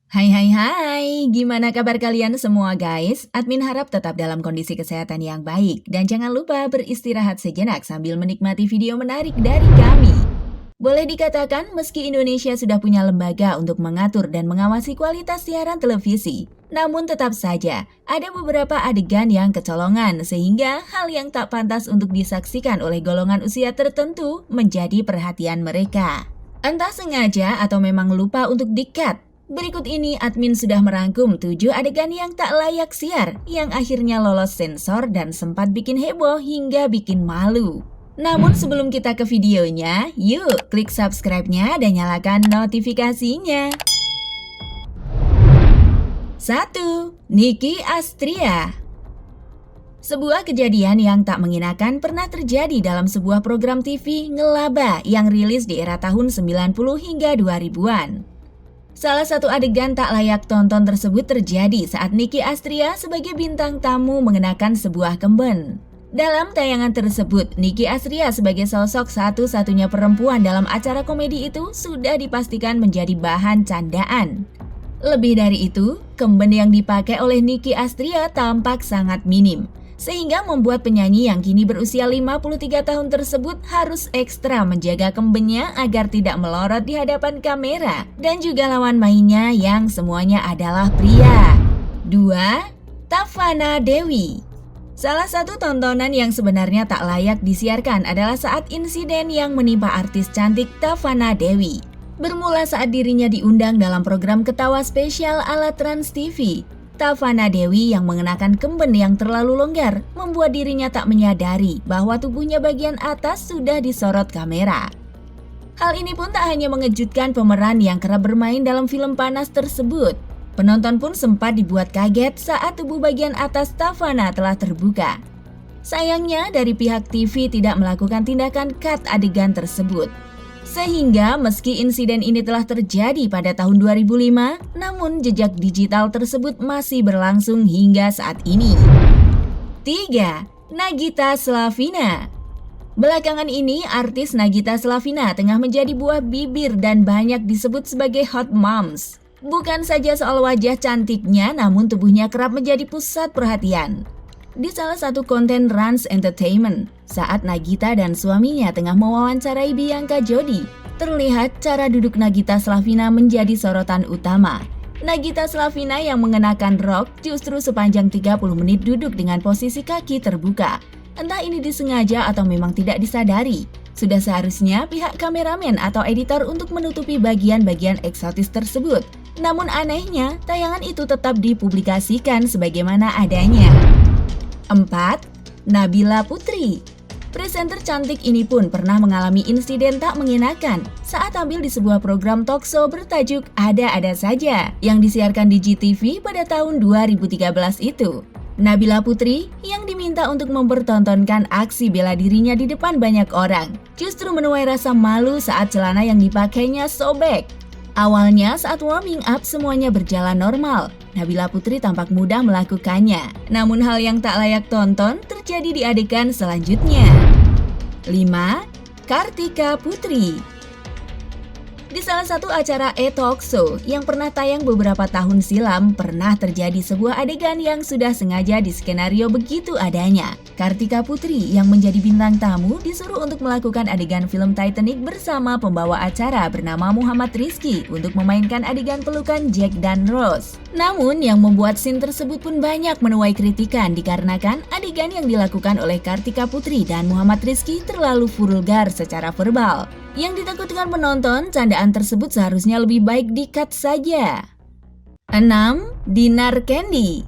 Hai hai hai, gimana kabar kalian semua guys? Admin harap tetap dalam kondisi kesehatan yang baik dan jangan lupa beristirahat sejenak sambil menikmati video menarik dari kami. Boleh dikatakan meski Indonesia sudah punya lembaga untuk mengatur dan mengawasi kualitas siaran televisi, namun tetap saja ada beberapa adegan yang kecolongan sehingga hal yang tak pantas untuk disaksikan oleh golongan usia tertentu menjadi perhatian mereka. Entah sengaja atau memang lupa untuk di-cut. Berikut ini admin sudah merangkum 7 adegan yang tak layak siar yang akhirnya lolos sensor dan sempat bikin heboh hingga bikin malu. Namun sebelum kita ke videonya, yuk klik subscribe-nya dan nyalakan notifikasinya. 1. Nicky Astria. Sebuah kejadian yang tak mengenakan pernah terjadi dalam sebuah program TV ngelaba yang rilis di era tahun 90 hingga 2000-an. Salah satu adegan tak layak tonton tersebut terjadi saat Nicky Astria sebagai bintang tamu mengenakan sebuah kemben. Dalam tayangan tersebut, Nicky Astria sebagai sosok satu-satunya perempuan dalam acara komedi itu sudah dipastikan menjadi bahan candaan. Lebih dari itu, kemben yang dipakai oleh Nicky Astria tampak sangat minim, sehingga membuat penyanyi yang kini berusia 53 tahun tersebut harus ekstra menjaga kembennya agar tidak melorot di hadapan kamera dan juga lawan mainnya yang semuanya adalah pria. 2. Tavana Dewi. Salah satu tontonan yang sebenarnya tak layak disiarkan adalah saat insiden yang menimpa artis cantik Tavana Dewi. Bermula saat dirinya diundang dalam program ketawa spesial ala Trans TV. Tavana Dewi yang mengenakan kemben yang terlalu longgar membuat dirinya tak menyadari bahwa tubuhnya bagian atas sudah disorot kamera. Hal ini pun tak hanya mengejutkan pemeran yang kerap bermain dalam film panas tersebut. Penonton pun sempat dibuat kaget saat tubuh bagian atas Tavana telah terbuka. Sayangnya dari pihak TV tidak melakukan tindakan cut adegan tersebut. Sehingga meski insiden ini telah terjadi pada tahun 2005, namun jejak digital tersebut masih berlangsung hingga saat ini. 3. Nagita Slavina. Belakangan ini, artis Nagita Slavina tengah menjadi buah bibir dan banyak disebut sebagai hot moms. Bukan saja soal wajah cantiknya, namun tubuhnya kerap menjadi pusat perhatian. Di salah satu konten Rans Entertainment, saat Nagita dan suaminya tengah mewawancarai Bianca Jodi, terlihat cara duduk Nagita Slavina menjadi sorotan utama. Nagita Slavina yang mengenakan rok justru sepanjang 30 menit duduk dengan posisi kaki terbuka. Entah ini disengaja atau memang tidak disadari. Sudah seharusnya pihak kameramen atau editor untuk menutupi bagian-bagian eksotis tersebut. Namun anehnya, tayangan itu tetap dipublikasikan sebagaimana adanya. 4. Nabila Putri. Presenter cantik ini pun pernah mengalami insiden tak mengenakan saat tampil di sebuah program talkshow bertajuk Ada-Ada Saja yang disiarkan di GTV pada tahun 2013 itu. Nabila Putri yang diminta untuk mempertontonkan aksi bela dirinya di depan banyak orang justru menuai rasa malu saat celana yang dipakainya sobek. Awalnya saat warming up semuanya berjalan normal. Nabila Putri tampak mudah melakukannya. Namun hal yang tak layak tonton terjadi di adegan selanjutnya. 5. Kartika Putri. Di salah satu acara e-talk show yang pernah tayang beberapa tahun silam, pernah terjadi sebuah adegan yang sudah sengaja diskenario begitu adanya. Kartika Putri yang menjadi bintang tamu disuruh untuk melakukan adegan film Titanic bersama pembawa acara bernama Muhammad Rizky untuk memainkan adegan pelukan Jack dan Rose. Namun yang membuat scene tersebut pun banyak menuai kritikan dikarenakan adegan yang dilakukan oleh Kartika Putri dan Muhammad Rizky terlalu vulgar secara verbal. Yang ditakutkan penonton, candaan tersebut seharusnya lebih baik di-cut saja. 6. Dinar Candy.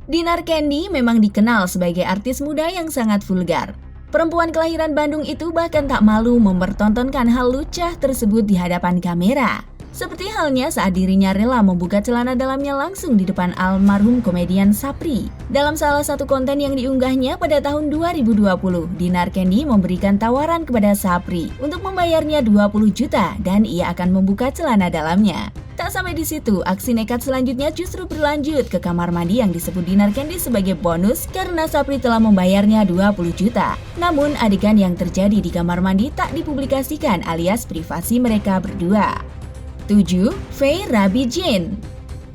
Dinar Candy memang dikenal sebagai artis muda yang sangat vulgar. Perempuan kelahiran Bandung itu bahkan tak malu mempertontonkan hal lucah tersebut di hadapan kamera. Seperti halnya saat dirinya rela membuka celana dalamnya langsung di depan almarhum komedian Sapri. Dalam salah satu konten yang diunggahnya pada tahun 2020, Dinar Candy memberikan tawaran kepada Sapri untuk membayarnya 20 juta dan ia akan membuka celana dalamnya. Tak sampai di situ, aksi nekat selanjutnya justru berlanjut ke kamar mandi yang disebut Dinar Candy sebagai bonus karena Sapri telah membayarnya 20 juta. Namun adegan yang terjadi di kamar mandi tak dipublikasikan alias privasi mereka berdua. 7. Faye Rabi Jane.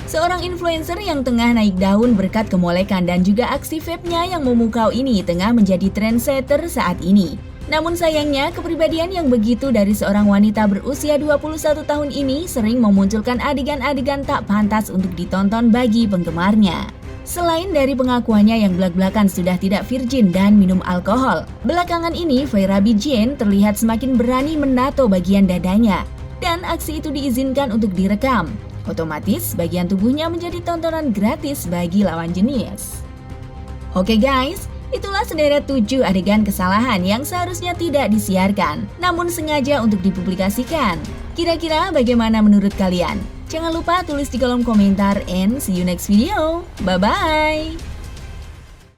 Seorang influencer yang tengah naik daun berkat kemolekan dan juga aksi vape-nya yang memukau ini tengah menjadi trendsetter saat ini. Namun sayangnya, kepribadian yang begitu dari seorang wanita berusia 21 tahun ini sering memunculkan adegan-adegan tak pantas untuk ditonton bagi penggemarnya. Selain dari pengakuannya yang belak-belakan sudah tidak virgin dan minum alkohol, belakangan ini Feyrabi Jane terlihat semakin berani menato bagian dadanya. Dan aksi itu diizinkan untuk direkam. Otomatis, bagian tubuhnya menjadi tontonan gratis bagi lawan jenis. Oke guys, itulah sederet 7 adegan kesalahan yang seharusnya tidak disiarkan, namun sengaja untuk dipublikasikan. Kira-kira bagaimana menurut kalian? Jangan lupa tulis di kolom komentar and see you next video. Bye-bye!